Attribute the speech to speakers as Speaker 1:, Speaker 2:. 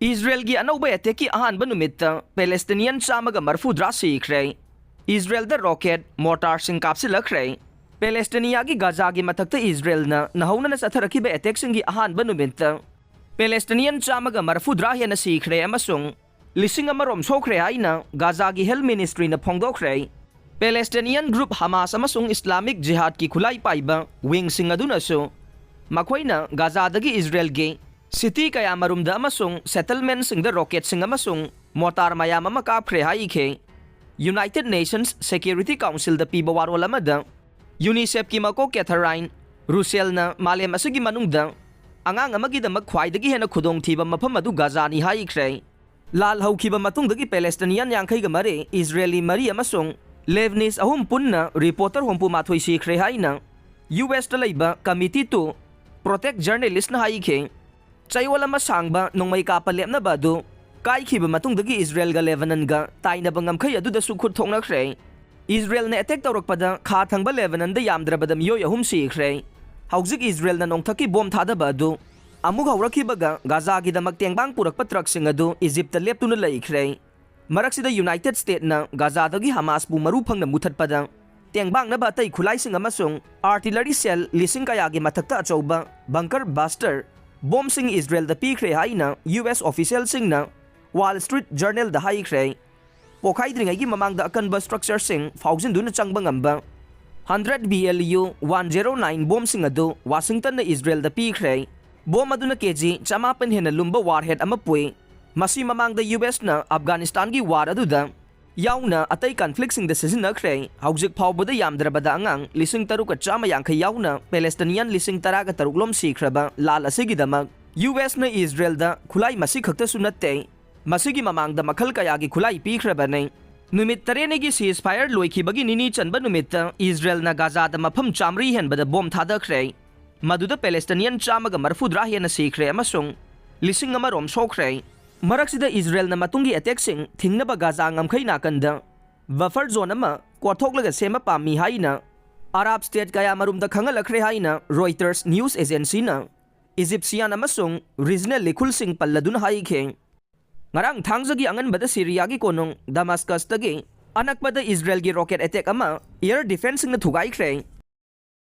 Speaker 1: Israel gi Anouba eteki Ahanba Numitta Palestinian chamaga marfudra Sikhre. Israel da rocket mortar sing kapsilakre. Palestinian gi Gaza gi matakta Israel na nahuna na satharaki ba attack singi Ahanba Numitta. Palestinian chamaga marfudra hena Sikhre amasung lising amarom sokre haina Gaza gi Health Ministry na phongdokre. Palestinian group Hamas amasung Islamic Jihad ki khulai paiba wing sing aduna so makoina Gaza dagi Israel gi City kaya marumda amasung settlement sing the rocket sing amasung mortar mayam ama kapre haike United Nations Security Council da piba warol amada UNICEF ki mako Catherine Russell na malem asigi manungda angang amagi da magkhwaidagi hena khudong thiba mafam adu Gaza ni haikre lal haukiba matungdagi Palestinian yangkhai ga mare Israeli mari amasung Lebanese ahum punna reporter hompu mathoi Sikhre haina US ta leiba committee to protect journalists na haike Chaiwala masangba nung may kapalip na bado, kai kiba matungdagi Israel ga Lebanon ga, tay na bangam kaya da sukhut thong na kre. Israel na attack tawrak pada khathang ba Lebanon da yamdra badam yoy ahum Sikhre. Haugzik Israel na nung taki bom thada bado. Amug hawraki baga Gaza gi da magtiangbang purak patrak singado Egypt lep tu na laikre. Marak sida United States na Gaza dagi Hamas bu marupang na mutat pada. Tiangbang na batay kulay sing amasung artillery cell lising kaya gi matakta achawba bunker buster. Bom sing Israel da pikre haina US official sing na Wall Street Journal da haikre pokai dringai gi mamang da akan ba structure sing fauzin dun changbang amba 100 BLU 109 bom sing ado Washington na Israel da pikre bom aduna keji chamapan hena lumba warhead amapui masi mamang da US na Afghanistan gi war adu da yauna atay conflict sing da season na kre haujik phawbo da yamdra bada angang lising taru ka chama yangkhay yauna Palestinian lising tara ka taruklom sikraba lal asigi damag US na Israel da khulai masi khakta sunatte masigi mamang da makhal kaya gi khulai pikraba nei Numitta re gi ceasefire loiki bagi nini chanba Numitta Israel na Gaza da mafam chamri hen bada bom thada kre maduda Palestinian chama ga marfudra hen na Sikhre amasung lising amarom sokre Maraksida Israel na matungi attack sing thingna ba Gaza ngamkhai na kanda buffer zone ama kwathok laga sema pami haina Arab state kaya marumda khangalakre haina Reuters news agency na Egyptian amasung regional likul sing palladun haike ngarang thangjagi angan bada Syria gi konong Damascus tagi anak bada Israel gi rocket attack ama air defense na thugai kre